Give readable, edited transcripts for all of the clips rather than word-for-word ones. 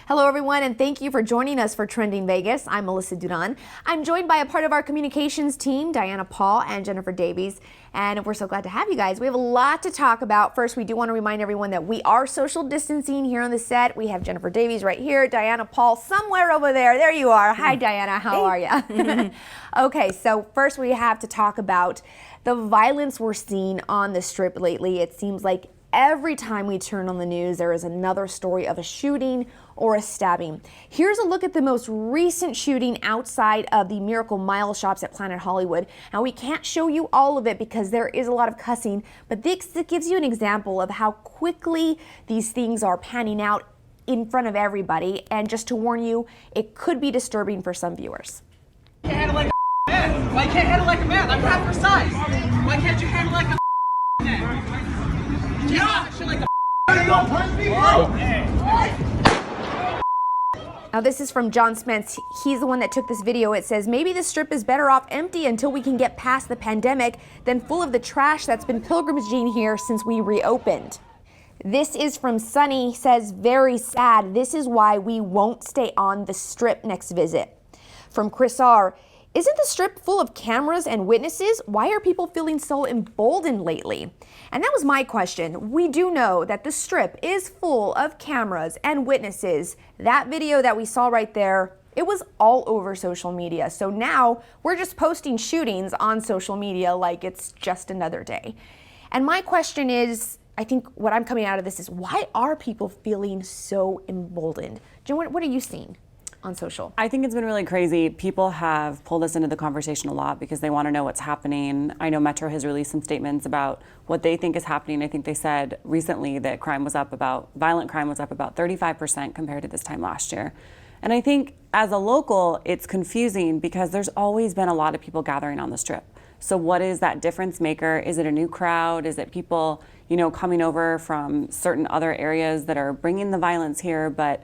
Hello, everyone, and thank you for joining us for Trending Vegas. I'm Melissa Duran. I'm joined by a part of our communications team, Diana Paul and Jennifer Davies, and we're so glad to have you guys. We have a lot to talk about. First, we do want to remind everyone that we are social distancing here on the set. We have Jennifer Davies right here, Diana Paul somewhere over there. There you are. Hi, Diana. How are you? Okay, so first we have to talk about the violence we're seeing on the Strip lately. It seems like every time we turn on the news, there is another story of a shooting or a stabbing. Here's a look at the most recent shooting outside of the Miracle Mile shops at Planet Hollywood. Now, we can't show you all of it because there is a lot of cussing, but this gives you an example of how quickly these things are panning out in front of everybody. And just to warn you, it could be disturbing for some viewers. You can't handle like a man. Why you can't handle like a man? I'm half her size. Why can't you handle like a man? Now this is from John Spence. He's the one that took this video. It says, maybe the Strip is better off empty until we can get past the pandemic than full of the trash that's been pilgrimaging here since we reopened. This is from Sunny. He says, very sad. This is why we won't stay on the Strip next visit. From Chris R. Isn't the Strip full of cameras and witnesses? Why are people feeling so emboldened lately? And that was my question. We do know that the Strip is full of cameras and witnesses. That video that we saw right there, it was all over social media. So now we're just posting shootings on social media like it's just another day. And my question is, I think what I'm coming out of this is, why are people feeling so emboldened? Jen, what are you seeing on social? I think it's been really crazy. People have pulled us into the conversation a lot because they want to know what's happening. I know Metro has released some statements about what they think is happening. I think they said recently that violent crime was up about 35% compared to this time last year. And I think as a local, it's confusing because there's always been a lot of people gathering on the Strip. So what is that difference maker? Is it a new crowd? Is it people, coming over from certain other areas that are bringing the violence here? But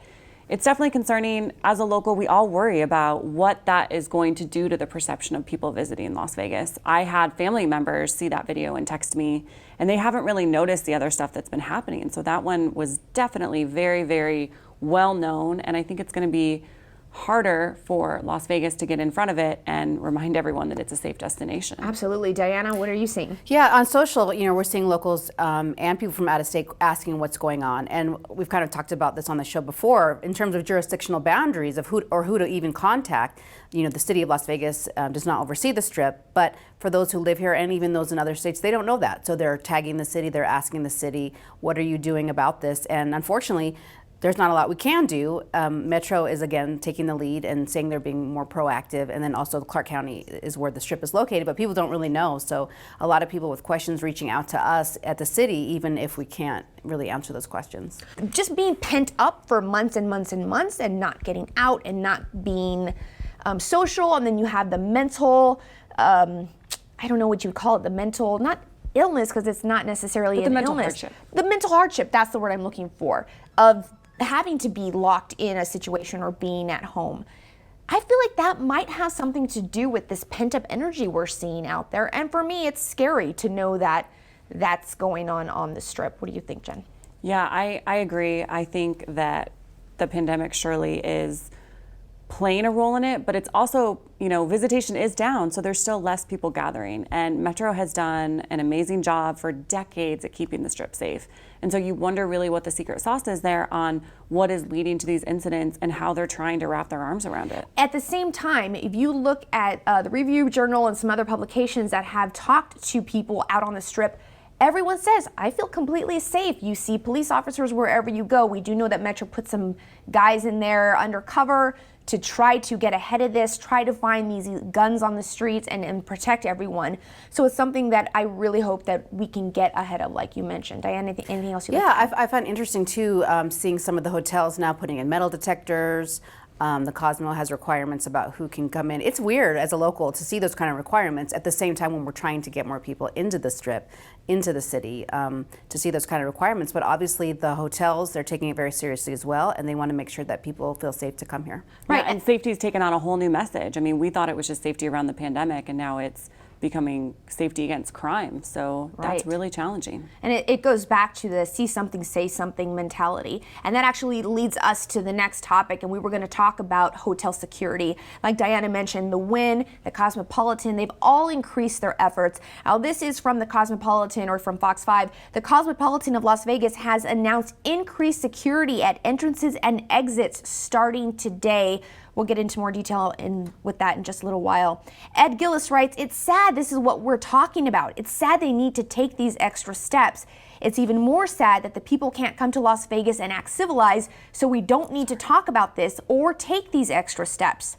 it's definitely concerning. As a local, we all worry about what that is going to do to the perception of people visiting Las Vegas. I had family members see that video and text me, and they haven't really noticed the other stuff that's been happening. So that one was definitely very, very well known, and I think it's going to be harder for Las Vegas to get in front of it and remind everyone that it's a safe destination. Absolutely. Diana, what are you seeing? Yeah, on social, we're seeing locals and people from out of state asking what's going on. And we've kind of talked about this on the show before in terms of jurisdictional boundaries of who to even contact. The city of Las Vegas does not oversee the Strip, but for those who live here and even those in other states, they don't know that. So they're tagging the city, they're asking the city, what are you doing about this? And unfortunately, there's not a lot we can do. Metro is again taking the lead and saying they're being more proactive, and then also Clark County is where the Strip is located, but people don't really know. So a lot of people with questions reaching out to us at the city, even if we can't really answer those questions. Just being pent up for months and months and months and not getting out and not being social, and then you have the mental, I don't know what you would call it, the mental, not illness because it's not necessarily an mental illness. hardship. The mental hardship, that's the word I'm looking for, of having to be locked in a situation or being at home. I feel like that might have something to do with this pent-up energy we're seeing out there. And for me, it's scary to know that that's going on the Strip. What do you think, Jen? Yeah, I agree. I think that the pandemic surely is playing a role in it, but it's also, visitation is down, so there's still less people gathering. And Metro has done an amazing job for decades at keeping the Strip safe. And so you wonder really what the secret sauce is there on what is leading to these incidents and how they're trying to wrap their arms around it. At the same time, if you look at the Review Journal and some other publications that have talked to people out on the Strip, everyone says, I feel completely safe. You see police officers wherever you go. We do know that Metro put some guys in there undercover to try to get ahead of this, try to find these guns on the streets and protect everyone. So it's something that I really hope that we can get ahead of, like you mentioned. Diane, anything else you like? Yeah, I find interesting too, seeing some of the hotels now putting in metal detectors. The Cosmo has requirements about who can come in. It's weird as a local to see those kind of requirements at the same time when we're trying to get more people into the Strip, into the city, to see those kind of requirements. But obviously the hotels, they're taking it very seriously as well, and they want to make sure that people feel safe to come here. Right, and safety's taken on a whole new message. I mean, we thought it was just safety around the pandemic, and now it's becoming safety against crime. So that's Right. really challenging. And it goes back to the see something, say something mentality. And that actually leads us to the next topic. And we were going to talk about hotel security. Like Diana mentioned, the Wynn, the Cosmopolitan, they've all increased their efforts. Now, this is from the Cosmopolitan or from Fox 5. The Cosmopolitan of Las Vegas has announced increased security at entrances and exits starting today. We'll get into more detail with that in just a little while. Ed Gillis writes, it's sad this is what we're talking about. It's sad they need to take these extra steps. It's even more sad that the people can't come to Las Vegas and act civilized, so we don't need to talk about this or take these extra steps.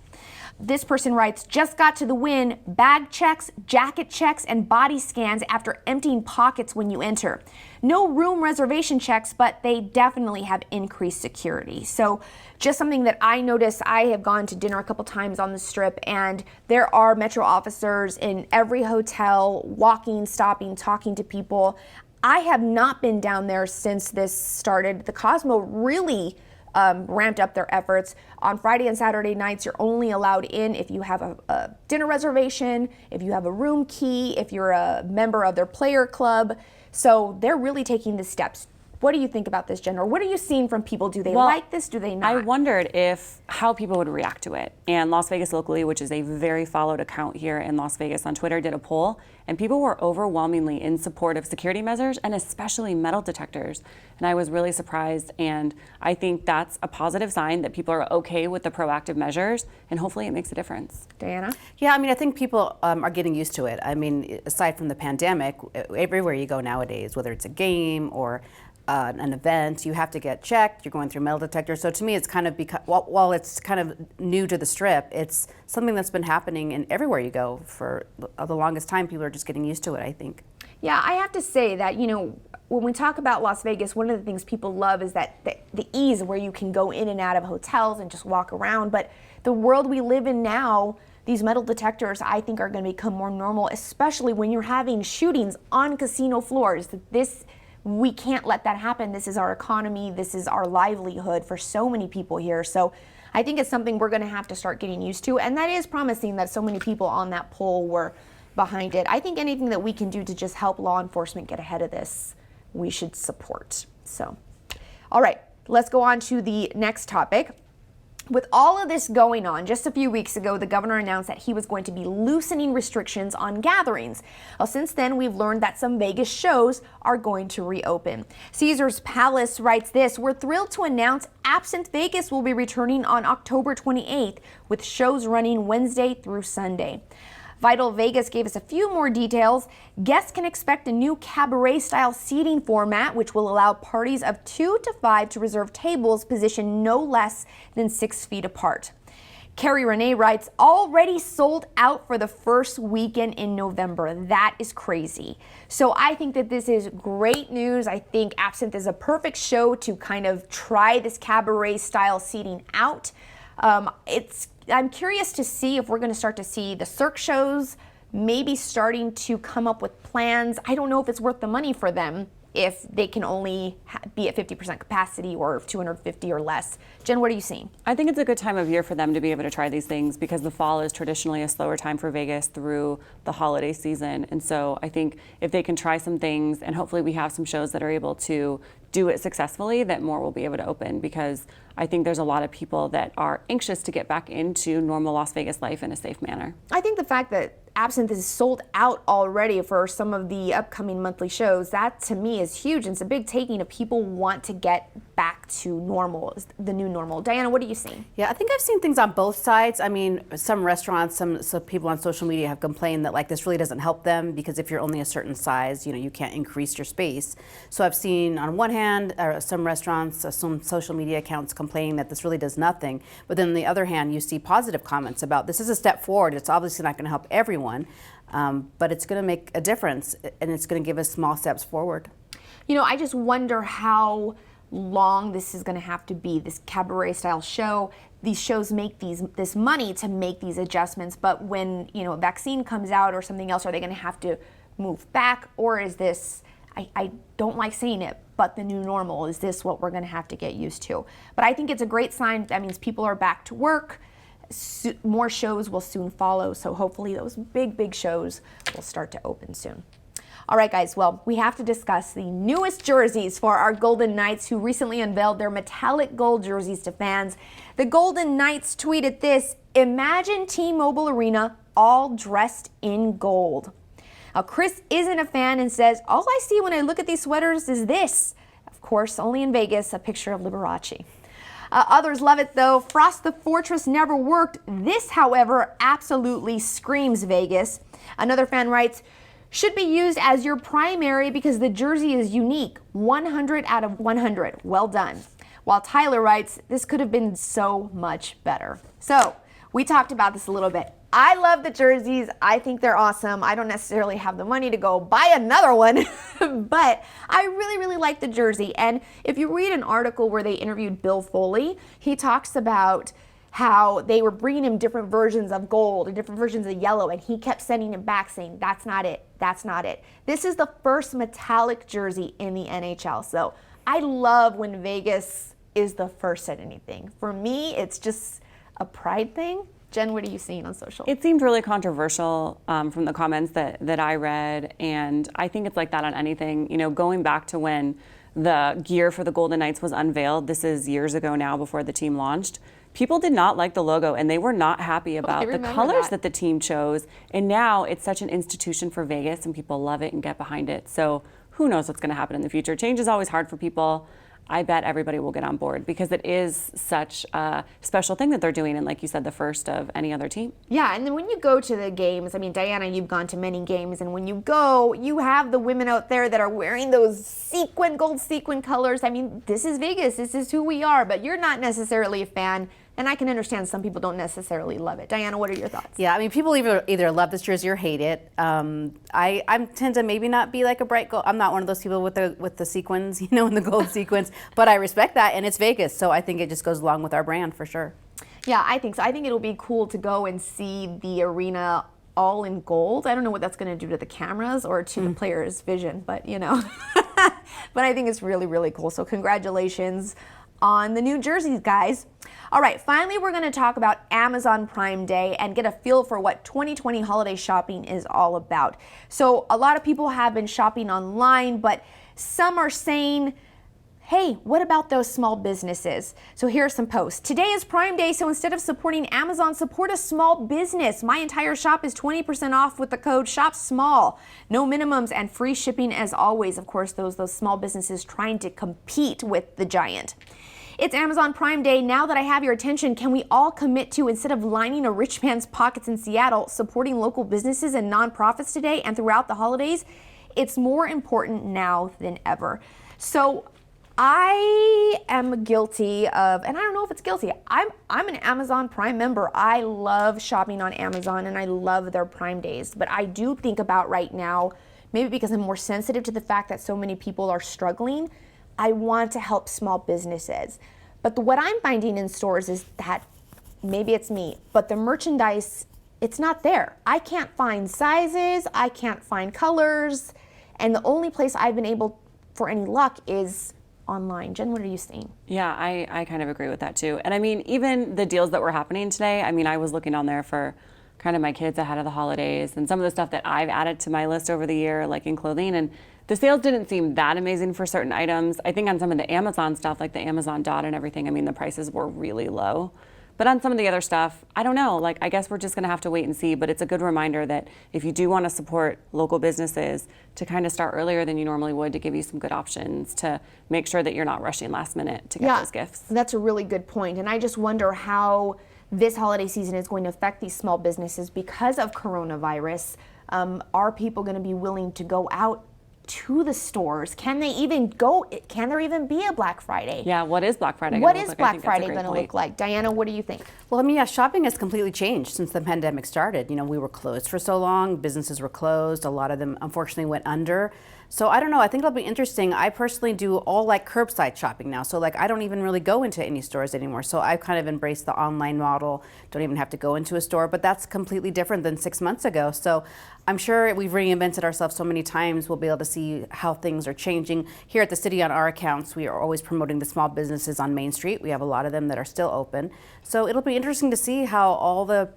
This person writes, just got to the Wynn, bag checks, jacket checks, and body scans after emptying pockets when you enter. No room reservation checks, but they definitely have increased security. So just something that I noticed, I have gone to dinner a couple times on the Strip, and there are Metro officers in every hotel, walking, stopping, talking to people. I have not been down there since this started. The Cosmo really ramped up their efforts. On Friday and Saturday nights, you're only allowed in if you have a dinner reservation, if you have a room key, if you're a member of their player club. So they're really taking the steps. What do you think about this, Jen? Or what are you seeing from people? Do they like this? Do they not? I wondered how people would react to it. And Las Vegas Locally, which is a very followed account here in Las Vegas on Twitter, did a poll, and people were overwhelmingly in support of security measures and especially metal detectors. And I was really surprised, and I think that's a positive sign that people are okay with the proactive measures, and hopefully it makes a difference. Diana? Yeah, I mean, I think people are getting used to it. I mean, aside from the pandemic, everywhere you go nowadays, whether it's a game or an event, you have to get checked. You're going through metal detectors. So to me, it's kind of while it's kind of new to the Strip, it's something that's been happening in everywhere you go for the longest time. People are just getting used to it, I think. Yeah, I have to say that, when we talk about Las Vegas, one of the things people love is that the ease where you can go in and out of hotels and just walk around. But the world we live in now, these metal detectors, I think, are going to become more normal, especially when you're having shootings on casino floors. We can't let that happen. This is our economy. This is our livelihood for so many people here. So I think it's something we're going to have to start getting used to. And that is promising that so many people on that poll were behind it. I think anything that we can do to just help law enforcement get ahead of this, we should support. So, all right, let's go on to the next topic. With all of this going on, just a few weeks ago, the governor announced that he was going to be loosening restrictions on gatherings. Well, since then, we've learned that some Vegas shows are going to reopen. Caesars Palace writes this, we're thrilled to announce Absinthe Vegas will be returning on October 28th, with shows running Wednesday through Sunday. Vital Vegas gave us a few more details. Guests can expect a new cabaret-style seating format, which will allow parties of 2 to 5 to reserve tables positioned no less than 6 feet apart. Carrie Renee writes, already sold out for the first weekend in November. That is crazy. So I think that this is great news. I think Absinthe is a perfect show to kind of try this cabaret-style seating out. I'm curious to see if we're going to start to see the Cirque shows maybe starting to come up with plans. I don't know if it's worth the money for them if they can only be at 50% capacity or 250 or less. Jen, what are you seeing? I think it's a good time of year for them to be able to try these things because the fall is traditionally a slower time for Vegas through the holiday season. And so I think if they can try some things and hopefully we have some shows that are able to do it successfully, that more will be able to open because I think there's a lot of people that are anxious to get back into normal Las Vegas life in a safe manner. I think the fact that Absinthe is sold out already for some of the upcoming monthly shows, that to me is huge. And it's a big taking of people want to get back to normal, the new normal. Diana, what are you seeing? Yeah, I think I've seen things on both sides. I mean, some restaurants, some people on social media have complained that like this really doesn't help them because if you're only a certain size, you can't increase your space. So I've seen on one hand, some restaurants, some social media accounts complaining that this really does nothing. But then on the other hand, you see positive comments about this is a step forward. It's obviously not going to help everyone. But it's going to make a difference and it's going to give us small steps forward. I just wonder how long this is going to have to be, this cabaret style show. These shows make this money to make these adjustments, but when a vaccine comes out or something else, are they going to have to move back, or is this, I don't like saying it, but the new normal, is this what we're going to have to get used to? But I think it's a great sign. That means people are back to work. more shows will soon follow. So hopefully those big shows will start to open soon. All right, guys, well, we have to discuss the newest jerseys for our Golden Knights, who recently unveiled their metallic gold jerseys to fans. The Golden Knights tweeted this: "Imagine T-Mobile Arena all dressed in gold." Now, Chris isn't a fan and says, "All I see when I look at these sweaters is this." Of course, only in Vegas, a picture of Liberace. Others love it, though. "Frost the Fortress never worked. This, however, absolutely screams Vegas." Another fan writes, "Should be used as your primary because the jersey is unique. 100 out of 100. Well done." While Tyler writes, "This could have been so much better." So we talked about this a little bit. I love the jerseys. I think they're awesome. I don't necessarily have the money to go buy another one, but I really like the jersey. And if you read an article where they interviewed Bill Foley, he talks about how they were bringing him different versions of gold and different versions of yellow, and he kept sending him back saying, "That's not it, that's not it." This is the first metallic jersey in the NHL. So I love when Vegas is the first at anything. For me, it's just a pride thing. Jen, what are you seeing on social? It seemed really controversial from the comments that I read, and I think it's like that on anything. You know, going back to when the gear for the Golden Knights was unveiled, this is years ago now before the team launched, people did not like the logo and they were not happy about the colors that the team chose. And now it's such an institution for Vegas and people love it and get behind it. So who knows what's going to happen in the future. Change is always hard for people. I bet everybody will get on board because it is such a special thing that they're doing, and like you said, the first of any other team. Yeah, and then when you go to the games, I mean, Diana, you've gone to many games, and when you go, you have the women out there that are wearing those gold sequin colors. I mean, this is Vegas, this is who we are, but you're not necessarily a fan, and I can understand some people don't necessarily love it. Diana, what are your thoughts? Yeah, I mean, people either love this jersey or hate it. I tend to maybe not be like a bright gold. I'm not one of those people with the sequins, you know, and the gold sequins. But I respect that, and it's Vegas, so I think it just goes along with our brand for sure. Yeah, I think so. I think it'll be cool to go and see the arena all in gold. I don't know what that's going to do to the cameras or to the players' vision, but you know. But I think it's really cool. So congratulations on the new jerseys, guys. All right, finally, we're going to talk about Amazon Prime Day and get a feel for what 2020 holiday shopping is all about. So a lot of people have been shopping online, but some are saying, hey, what about those small businesses? So here are some posts. Today is Prime Day, so instead of supporting Amazon, support a small business. My entire shop is 20% off with the code SHOPSMALL. No minimums and free shipping as always. Of course, those small businesses trying to compete with the giant. It's Amazon Prime Day. Now that I have your attention, can we all commit to, instead of lining a rich man's pockets in Seattle, supporting local businesses and nonprofits today and throughout the holidays? It's more important now than ever. So I am guilty of, and I don't know if it's guilty, I'm an Amazon Prime member. I love shopping on Amazon and I love their Prime Days. But I do think about right now, maybe because I'm more sensitive to the fact that so many people are struggling, I want to help small businesses. But what I'm finding in stores is that, maybe it's me, but the merchandise, it's not there. I can't find sizes, I can't find colors, and the only place I've been able for any luck is online. Jen, what are you seeing? Yeah, I kind of agree with that too. And I mean, even the deals that were happening today, I mean, I was looking on there for kind of my kids ahead of the holidays and some of the stuff that I've added to my list over the year, like in clothing, and the sales didn't seem that amazing for certain items. I think on some of the Amazon stuff, like the Amazon Dot and everything, I mean, the prices were really low. But on some of the other stuff, I don't know, like I guess we're just gonna have to wait and see, but it's a good reminder that if you do wanna support local businesses, to kind of start earlier than you normally would, to give you some good options, to make sure that you're not rushing last minute to get those gifts. That's a really good point. And I just wonder how this holiday season is going to affect these small businesses because of coronavirus. Are people gonna be willing to go out to the stores? Can they even go? Can there even be a Black Friday? Yeah, what is Black Friday? What is Black Friday going to look like? Diana, what do you think? Well, I mean, yeah, shopping has completely changed since the pandemic started. You know, we were closed for so long, businesses were closed, a lot of them unfortunately went under. So I don't know. I think it'll be interesting. I personally do all like curbside shopping now. So like I don't even really go into any stores anymore. So I've kind of embraced the online model. Don't even have to go into a store. But that's completely different than 6 months ago. So I'm sure we've reinvented ourselves so many times. We'll be able to see how things are changing. Here at the city on our accounts, we are always promoting the small businesses on Main Street. We have a lot of them that are still open. So it'll be interesting to see how all the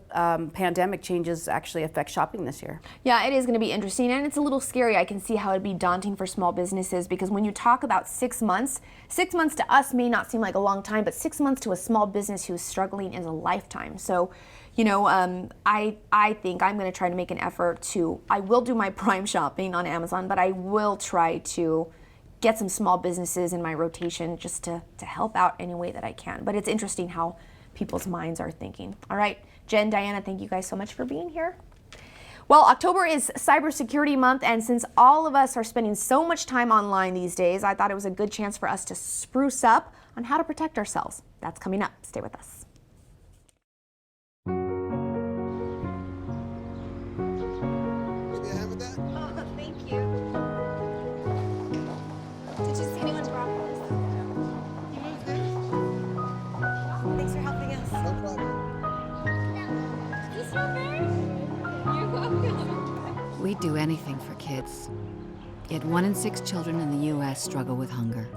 pandemic changes actually affect shopping this year. Yeah, it is going to be interesting, and it's a little scary. I can see how it'd be daunting for small businesses, because when you talk about 6 months, 6 months to us may not seem like a long time, but 6 months to a small business who is struggling is a lifetime. So, you know, I think I'm going to try to make an effort to, I will do my Prime shopping on Amazon, but I will try to get some small businesses in my rotation just to help out any way that I can. But it's interesting how people's minds are thinking. All right, Jen, Diana, thank you guys so much for being here. Well, October is Cybersecurity Month, and since all of us are spending so much time online these days, I thought it was a good chance for us to spruce up on how to protect ourselves. That's coming up. Stay with us. Maybe I have with that? Oh, thank you. Did you see anyone's broccoli? You moved this? Thanks for helping us. No problem. We'd do anything for kids. Yet 1 in 6 children in the U.S. struggle with hunger.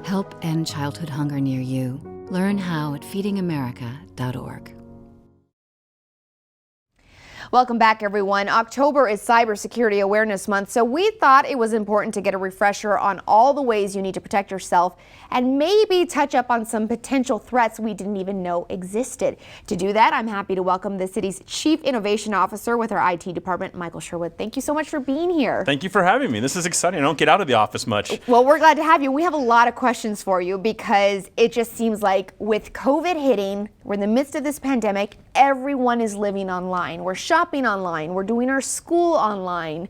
Help end childhood hunger near you. Learn how at feedingamerica.org. Welcome back, everyone. October is Cybersecurity Awareness Month, so we thought it was important to get a refresher on all the ways you need to protect yourself and maybe touch up on some potential threats we didn't even know existed. To do that, I'm happy to welcome the city's Chief Innovation Officer with our IT department, Michael Sherwood. Thank you so much for being here. Thank you for having me. This is exciting. I don't get out of the office much. Well, we're glad to have you. We have a lot of questions for you because it just seems like with COVID hitting, we're in the midst of this pandemic, everyone is living online. We're shopping online. We're doing our school online.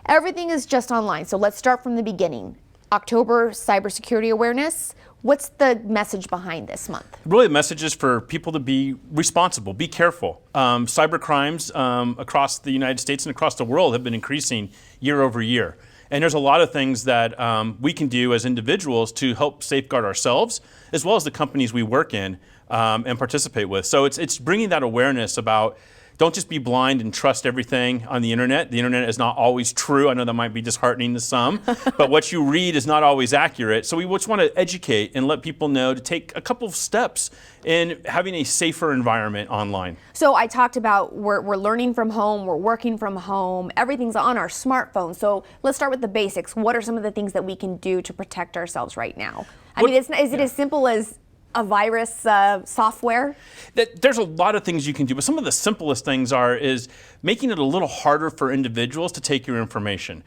Everything is just online. So let's start from the beginning. October Cybersecurity Awareness. What's the message behind this month? Really, the message is for people to be responsible, be careful. Cyber crimes across the United States and across the world have been increasing year over year. And there's a lot of things that we can do as individuals to help safeguard ourselves, as well as the companies we work in and participate with. So it's bringing that awareness about don't just be blind and trust everything on the internet. The internet is not always true. I know that might be disheartening to some, but what you read is not always accurate. So we just want to educate and let people know to take a couple of steps in having a safer environment online. So I talked about we're learning from home, we're working from home, everything's on our smartphone. So let's start with the basics. What are some of the things that we can do to protect ourselves right now? Is it as simple as a virus software? There's a lot of things you can do, but some of the simplest things is making it a little harder for individuals to take your information.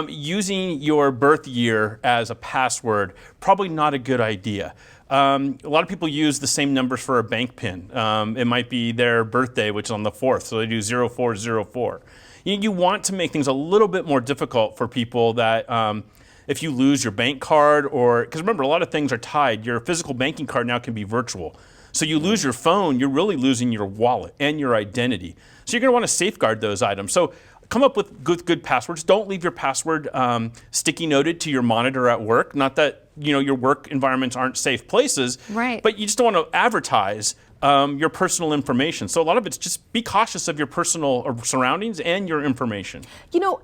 Using your birth year as a password, probably not a good idea. A lot of people use the same numbers for a bank PIN. It might be their birthday, which is on the 4th, so they do 0404. You want to make things a little bit more difficult for people that if you lose your bank card, or because remember, a lot of things are tied. Your physical banking card now can be virtual. So you lose your phone, you're really losing your wallet and your identity. So you're going to want to safeguard those items. So come up with good passwords. Don't leave your password sticky noted to your monitor at work. Not that your work environments aren't safe places, right? But you just don't want to advertise your personal information. So a lot of it's just be cautious of your personal surroundings and your information.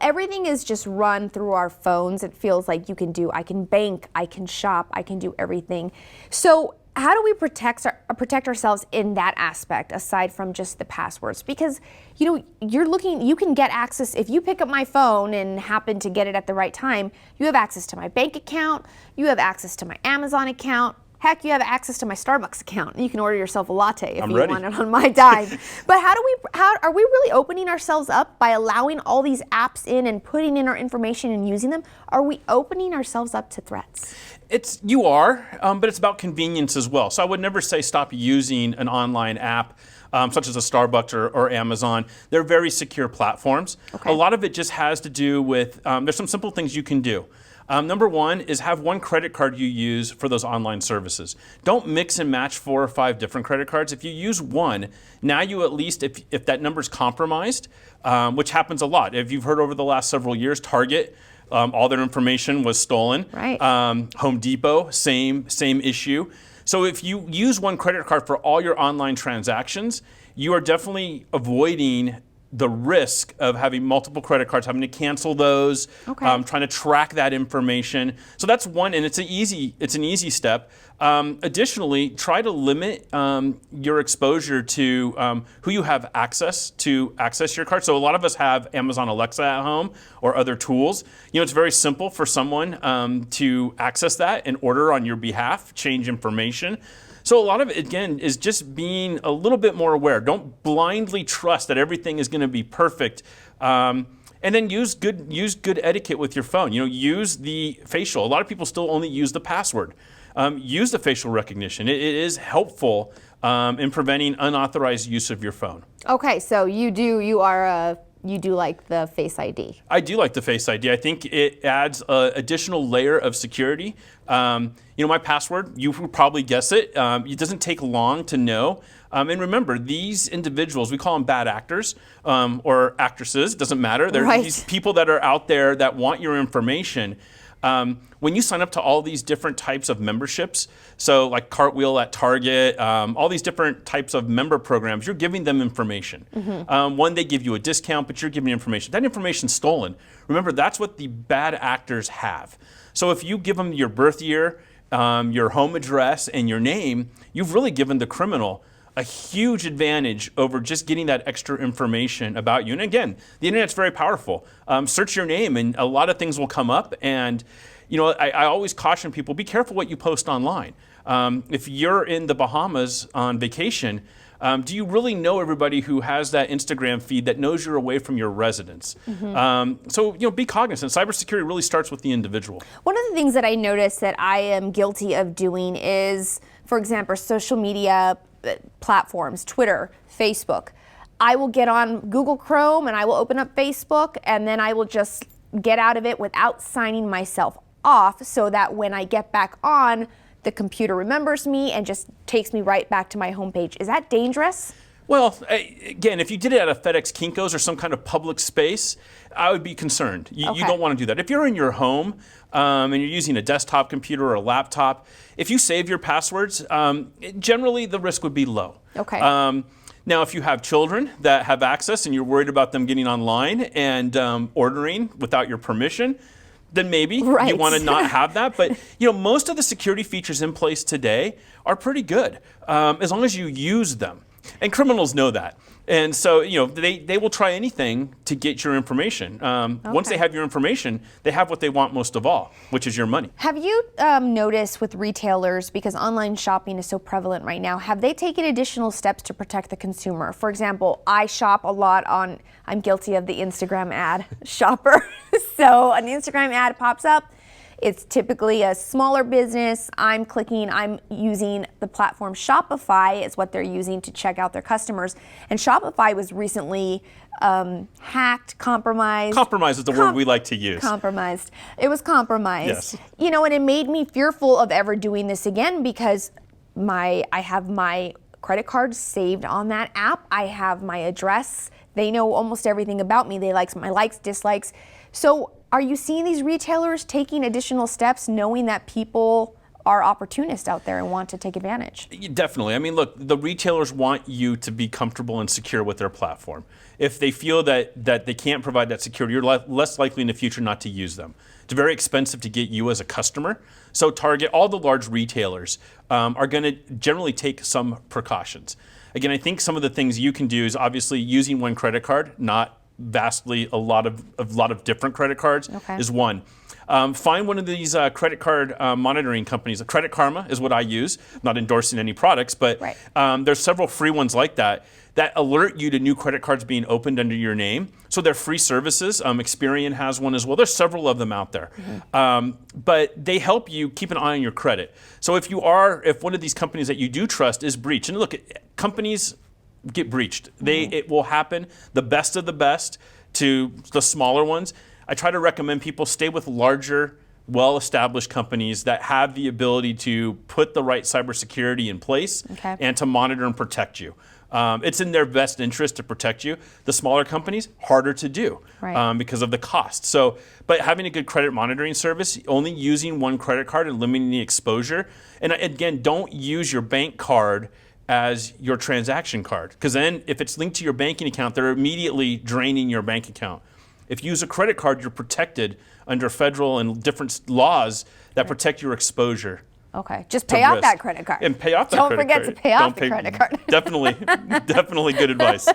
Everything is just run through our phones. It feels like I can bank, I can shop, I can do everything. So how do we protect ourselves in that aspect aside from just the passwords? Because you can get access. If you pick up my phone and happen to get it at the right time, you have access to my bank account, you have access to my Amazon account. Heck, you have access to my Starbucks account. You can order yourself a latte if you want it on my dime. But how are we really opening ourselves up by allowing all these apps in and putting in our information and using them? Are we opening ourselves up to threats? You are, but it's about convenience as well. So I would never say stop using an online app such as a Starbucks or Amazon. They're very secure platforms. Okay. A lot of it just has to do with, there's some simple things you can do. Number one is have one credit card you use for those online services. Don't mix and match 4 or 5 different credit cards. If you use one, now you at least, if that number's compromised, which happens a lot. If you've heard over the last several years, Target all their information was stolen. Right. Home Depot, same issue. So if you use one credit card for all your online transactions, you are definitely avoiding the risk of having multiple credit cards, having to cancel those, Okay. trying to track that information. So that's one, and it's an easy step. Additionally, try to limit your exposure to who you have access to access your card. So a lot of us have Amazon Alexa at home or other tools. It's very simple for someone to access that and order on your behalf, change information. So a lot of it, again, is just being a little bit more aware. Don't blindly trust that everything is going to be perfect. And then use good etiquette with your phone. Use the facial. A lot of people still only use the password. Use the facial recognition. It is helpful in preventing unauthorized use of your phone. Okay, so you do like the Face ID. I do like the Face ID. I think it adds an additional layer of security. My password, you would probably guess it. It doesn't take long to know. And remember, these individuals, we call them bad actors or actresses, doesn't matter. They're Right. these people that are out there that want your information. When you sign up to all these different types of memberships, so like Cartwheel at Target, all these different types of member programs, you're giving them information. One, they give you a discount, but you're giving information. That information's stolen. Remember, that's what the bad actors have. So if you give them your birth year, your home address, and your name, you've really given the criminal a huge advantage over just getting that extra information about you. And again, the internet's very powerful. Search your name and a lot of things will come up. And I always caution people, be careful what you post online. If you're in the Bahamas on vacation, do you really know everybody who has that Instagram feed that knows you're away from your residence? So be cognizant. Cybersecurity really starts with the individual. One of the things that I notice that I am guilty of doing is, for example, social media platforms, Twitter, Facebook. I will get on Google Chrome and I will open up Facebook and then I will just get out of it without signing myself off so that when I get back on, the computer remembers me and just takes me right back to my homepage. Is that dangerous? Well, again, if you did it at a FedEx Kinko's or some kind of public space, I would be concerned. You don't want to do that. If you're in your home and you're using a desktop computer or a laptop, if you save your passwords, generally the risk would be low. Okay. Now, if you have children that have access and you're worried about them getting online and ordering without your permission, then maybe you want to not have that. But most of the security features in place today are pretty good as long as you use them. And criminals know that. And so, they will try anything to get your information. Once they have your information, they have what they want most of all, which is your money. Have you noticed with retailers, because online shopping is so prevalent right now, have they taken additional steps to protect the consumer? For example, I shop a lot I'm guilty of the Instagram ad shopper. So an Instagram ad pops up. It's typically a smaller business. I'm using the platform Shopify is what they're using to check out their customers. And Shopify was recently hacked, compromised. Compromise is the word we like to use. Compromised. It was compromised. Yes. And it made me fearful of ever doing this again because I have my credit card saved on that app. I have my address. They know almost everything about me. They like my likes, dislikes. So are you seeing these retailers taking additional steps knowing that people are opportunists out there and want to take advantage? Definitely. I mean, look, the retailers want you to be comfortable and secure with their platform. If they feel that they can't provide that security, you're less likely in the future not to use them. It's very expensive to get you as a customer. So Target, all the large retailers are going to generally take some precautions. Again, I think some of the things you can do is obviously using one credit card, not vastly a lot of different credit cards is one. Find one of these credit card monitoring companies. Credit Karma is what I use. I'm not endorsing any products, but there's several free ones like that alert you to new credit cards being opened under your name. So they're free services. Experian has one as well. There's several of them out there. But they help you keep an eye on your credit. So if one of these companies that you do trust is breached, and look, companies get breached. It will happen. The best of the best to the smaller ones. I try to recommend people stay with larger, well-established companies that have the ability to put the right cybersecurity in place and to monitor and protect you. It's in their best interest to protect you. The smaller companies, harder to do Right. because of the cost. So, but having a good credit monitoring service, only using one credit card and limiting the exposure. And again, don't use your bank card as your transaction card, because then if it's linked to your banking account, they're immediately draining your bank account. If you use a credit card, you're protected under federal and different laws that protect your exposure. Okay, just to pay off risk. that credit card. And pay off that Don't credit forget card. to pay off Don't the credit card. Definitely, definitely good advice.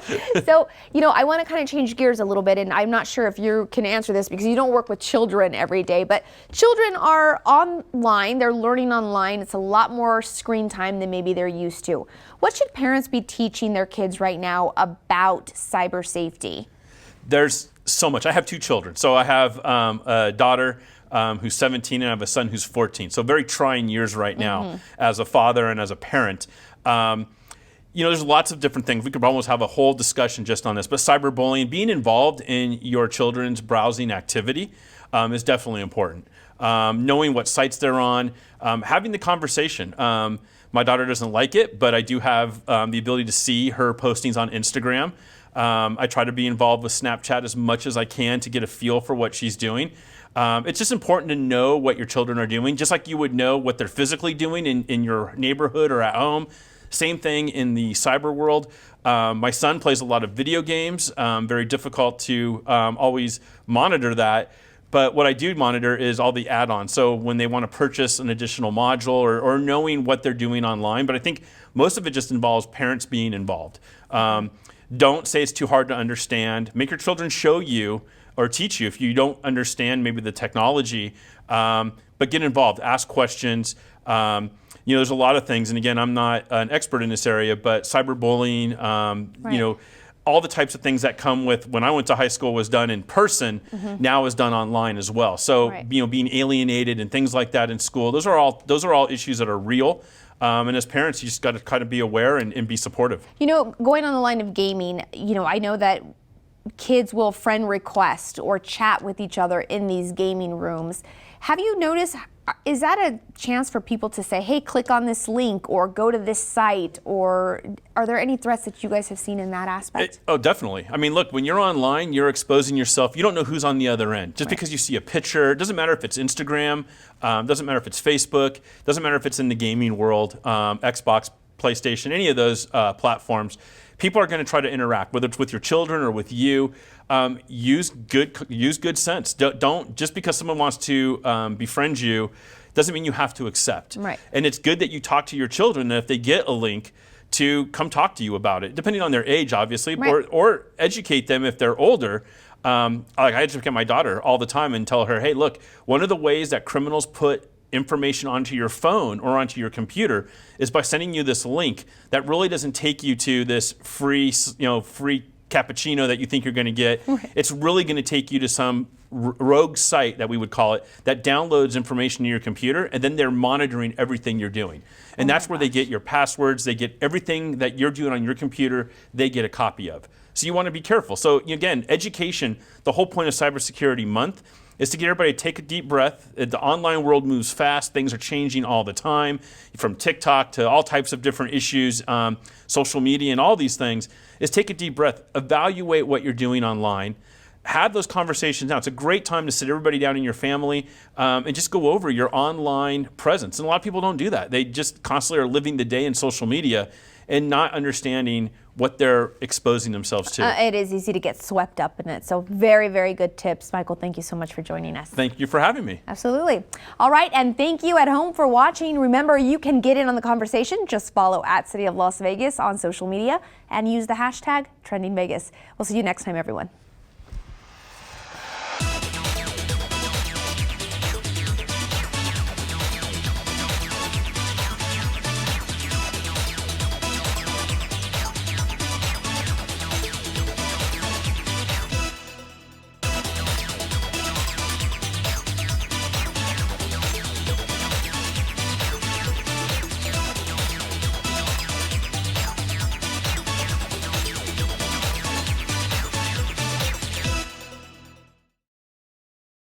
So, I want to kind of change gears a little bit, and I'm not sure if you can answer this because you don't work with children every day, but children are online, they're learning online. It's a lot more screen time than maybe they're used to. What should parents be teaching their kids right now about cyber safety? There's so much. I have 2 children. So I have a daughter who's 17 and I have a son who's 14. So very trying years right now as a father and as a parent. There's lots of different things. We could almost have a whole discussion just on this, but cyberbullying, being involved in your children's browsing activity is definitely important. Knowing what sites they're on, having the conversation. My daughter doesn't like it, but I do have the ability to see her postings on Instagram. I try to be involved with Snapchat as much as I can to get a feel for what she's doing. It's just important to know what your children are doing, just like you would know what they're physically doing in your neighborhood or at home. Same thing in the cyber world. My son plays a lot of video games, very difficult to always monitor that. But what I do monitor is all the add-ons. So when they want to purchase an additional module or knowing what they're doing online. But I think most of it just involves parents being involved. Don't say it's too hard to understand. Make your children show you or teach you if you don't understand maybe the technology. But get involved, ask questions. There's a lot of things. And again, I'm not an expert in this area, but cyberbullying, all the types of things that come with when I went to high school was done in person, now is done online as well. So, being alienated and things like that in school, those are all issues that are real. And as parents, you just got to kind of be aware and be supportive. Going on the line of gaming, I know that kids will friend request or chat with each other in these gaming rooms. Have you noticed, is that a chance for people to say, hey, click on this link or go to this site? Or are there any threats that you guys have seen in that aspect? Definitely. I mean, look, when you're online, you're exposing yourself. You don't know who's on the other end. Just because you see a picture, it doesn't matter if it's Instagram, doesn't matter if it's Facebook, doesn't matter if it's in the gaming world, Xbox, PlayStation, any of those platforms. People are going to try to interact, whether it's with your children or with you. Use good sense. Don't just because someone wants to befriend you, doesn't mean you have to accept. Right. And it's good that you talk to your children, and if they get a link, to come talk to you about it, depending on their age, obviously, right. or educate them if they're older. I educate my daughter all the time and tell her, hey, look, one of the ways that criminals put information onto your phone or onto your computer is by sending you this link that really doesn't take you to this free cappuccino that you think you're going to get. Right. It's really going to take you to some rogue site, that we would call it, that downloads information to your computer, and then they're monitoring everything you're doing. And that's where they get your passwords, they get everything that you're doing on your computer, they get a copy of. So you want to be careful. So again, education, the whole point of Cybersecurity Month is to get everybody to take a deep breath. The online world moves fast. Things are changing all the time, from TikTok to all types of different issues, social media and all these things, is take a deep breath, evaluate what you're doing online, have those conversations now. It's a great time to sit everybody down in your family and just go over your online presence. And a lot of people don't do that. They just constantly are living the day in social media and not understanding what they're exposing themselves to. It is easy to get swept up in it. So very, very good tips. Michael, thank you so much for joining us. Thank you for having me. Absolutely. All right, and thank you at home for watching. Remember, you can get in on the conversation. Just follow @City of Las Vegas on social media and use the hashtag TrendingVegas. We'll see you next time, everyone.